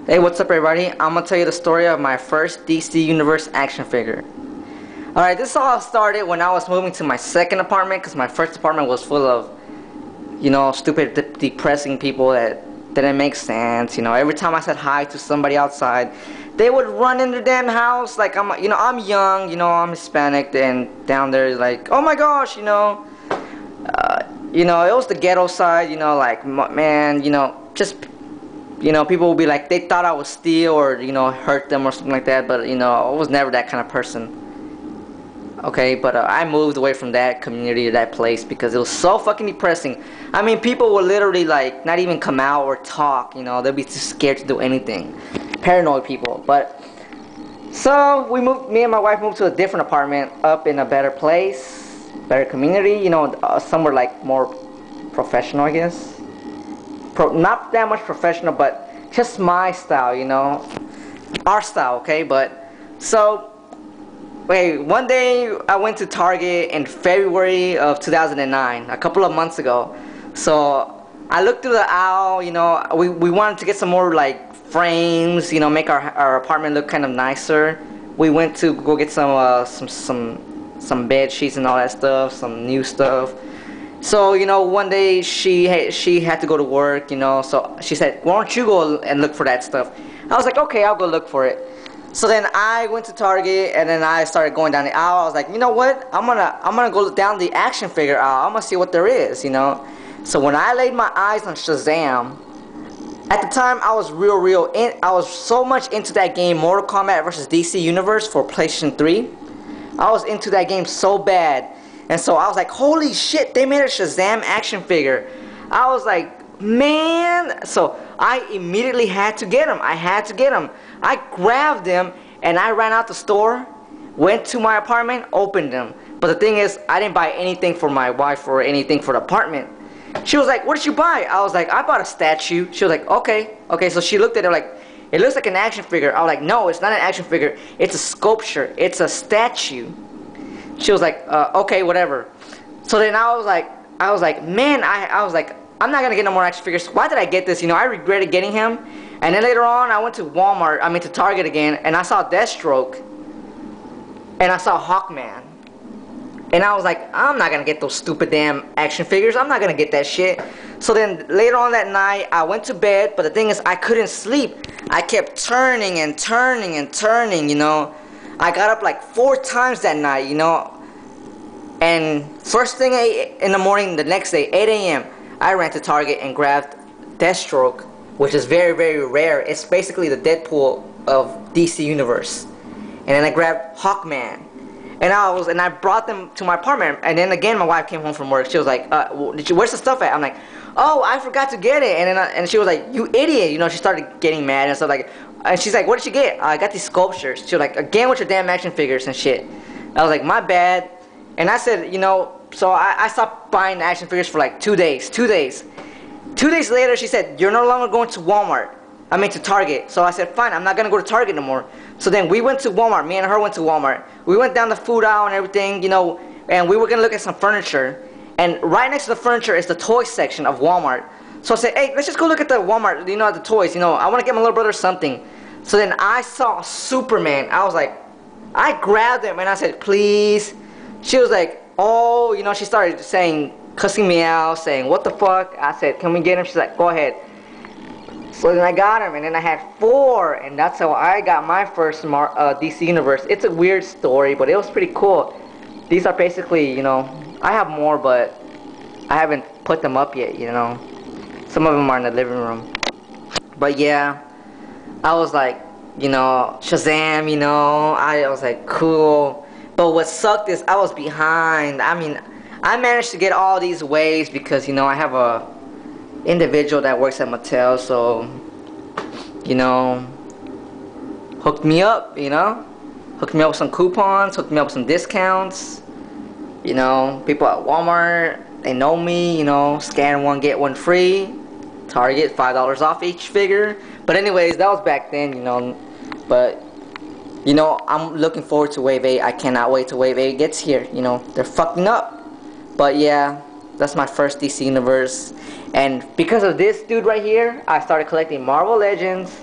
Hey, what's up everybody? I'm gonna tell you the story of my first DC Universe action figure. Alright, this all started when I was moving to my second apartment because my first apartment was full of, stupid, depressing people that didn't make sense. Every time I said hi to somebody outside, they would run in their damn house like I'm young, I'm Hispanic, and down there is like, oh my gosh, it was the ghetto side, people would be like, they thought I would steal or, hurt them or something like that, but, I was never that kind of person. Okay, but I moved away from that community or that place because it was so fucking depressing. I mean, people would literally, like, not even come out or talk, they'd be too scared to do anything. Paranoid people, but... So, me and my wife moved to a different apartment up in a better place, better community, somewhere, like, more professional, I guess. Not that much professional, but just my style, our style, okay? But so one day I went to Target in February of 2009, a couple of months ago. So I looked through the aisle, we wanted to get some more like frames, make our apartment look kind of nicer. We went to go get some bed sheets and all that stuff, some new stuff. So, one day she had to go to work, so she said, why don't you go and look for that stuff? I was like, okay, I'll go look for it. So then I went to Target and then I started going down the aisle. I was like, you know what? I'm gonna go down the action figure aisle. I'm gonna see what there is, So when I laid my eyes on Shazam, at the time I was I was so much into that game, Mortal Kombat vs. DC Universe for PlayStation 3. I was into that game so bad. And so I was like, holy shit, they made a Shazam action figure. I was like, man. So I immediately had to get him. I grabbed him and I ran out the store, went to my apartment, opened them. But the thing is, I didn't buy anything for my wife or anything for the apartment. She was like, what did you buy? I was like, I bought a statue. She was like, okay. So she looked at it like, it looks like an action figure. I was like, no, it's not an action figure. It's a sculpture. It's a statue. She was like, okay, whatever. So then I was like, man, I was like, I'm not gonna get no more action figures. Why did I get this? I regretted getting him. And then later on, I went to to Target again, and I saw Deathstroke, and I saw Hawkman. And I was like, I'm not gonna get those stupid damn action figures. I'm not gonna get that shit. So then later on that night, I went to bed, but the thing is, I couldn't sleep. I kept turning and turning and turning, I got up like 4 times that night, and first thing in the morning the next day, 8 a.m., I ran to Target and grabbed Deathstroke, which is very, very rare. It's basically the Deadpool of DC Universe. And then I grabbed Hawkman, and I brought them to my apartment. And then again, my wife came home from work. She was like, where's the stuff at? I'm like, oh, I forgot to get it. And she was like, you idiot, she started getting mad and stuff like. And she's like, what did you get? I got these sculptures. She was like, again with your damn action figures and shit. I was like, my bad. And I said, so I stopped buying action figures for like 2 days. 2 days. 2 days later, she said, you're no longer going to to Target. So I said, fine, I'm not going to go to Target no more. So then we went to Walmart. Me and her went to Walmart. We went down the food aisle and everything, and we were going to look at some furniture. And right next to the furniture is the toy section of Walmart. So I said, hey, let's just go look at the Walmart, the toys. I want to get my little brother something. So then I saw Superman. I was like, I grabbed him and I said, please. She was like, oh, she started cussing me out, saying, what the fuck? I said, can we get him? She's like, go ahead. So then I got him, and then I had 4, and that's how I got my first DC Universe. It's a weird story, but it was pretty cool. These are basically, I have more, but I haven't put them up yet, Some of them are in the living room. But yeah. I was like, Shazam, I was like, cool. But what sucked is I was behind. I mean, I managed to get all these waves because, I have a individual that works at Mattel, so, hooked me up, Hooked me up with some coupons, hooked me up with some discounts. People at Walmart, they know me, scan one, get one free. Target, $5 off each figure. But anyways, that was back then, But, I'm looking forward to Wave 8. I cannot wait till Wave 8 gets here. They're fucking up. But yeah, that's my first DC Universe. And because of this dude right here, I started collecting Marvel Legends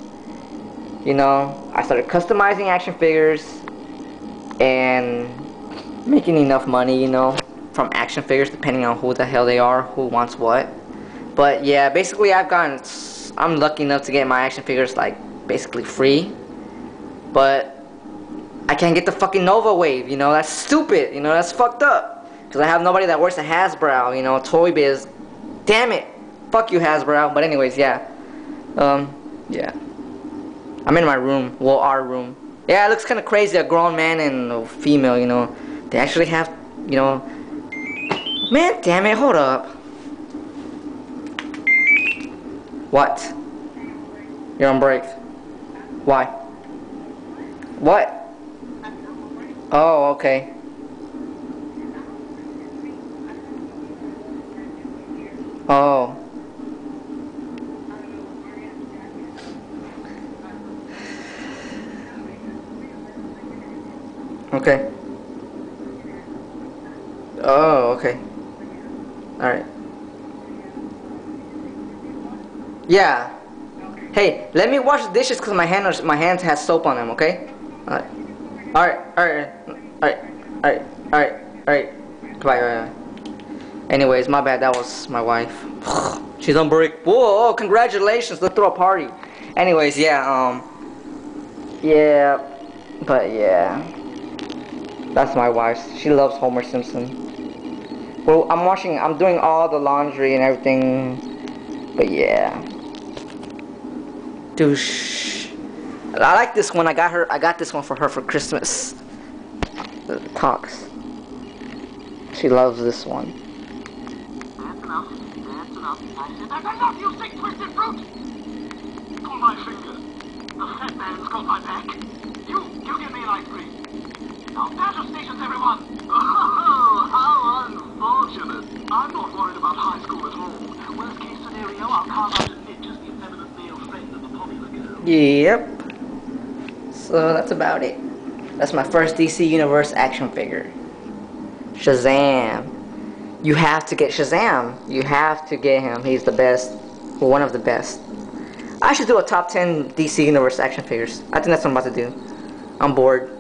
you know, I started customizing action figures and making enough money, you know, from action figures, depending on who the hell they are, who wants what. But yeah, basically I'm lucky enough to get my action figures like basically free. But I can't get the fucking Nova Wave, you know, that's stupid, you know, that's fucked up. Because I have nobody that works at Hasbro, you know, Toy Biz. Damn it. Fuck you, Hasbro. But anyways, yeah. Yeah. I'm in my room. Well, our room. Yeah, it looks kind of crazy. A grown man and a female, you know. They actually have, you know. Man, damn it. Hold up. What? You're on break. Why? What? Oh, okay. Oh. Okay. Oh, okay. Alright. Yeah. Hey, let me wash the dishes because my hands has soap on them, okay? Alright. Alright, alright, alright, alright, alright, alright. Goodbye, Anyways, my bad, that was my wife. She's on break. Whoa, oh, congratulations, let's throw a party. Anyways, yeah, yeah, but yeah. That's my wife. She loves Homer Simpson. Well, I'm doing all the laundry and everything. But yeah. Douche. I like this one. I got this one for her for Christmas. The Cox. She loves this one. That's enough. That's enough. I said that's enough, you sick twisted fruit! Pull my finger. The fat man's got my back. You give me an ice cream. Now dash stations, everyone! Oh, how unfortunate. I'm not worried about high school at all. Worst case scenario, I'll carve out a niche as the effeminate male friend of the popular girl. Yep. So that's about it. That's my first DC Universe action figure. Shazam. You have to get Shazam. You have to get him. He's the best. Well, one of the best. I should do a top 10 DC Universe action figures. I think that's what I'm about to do. I'm bored.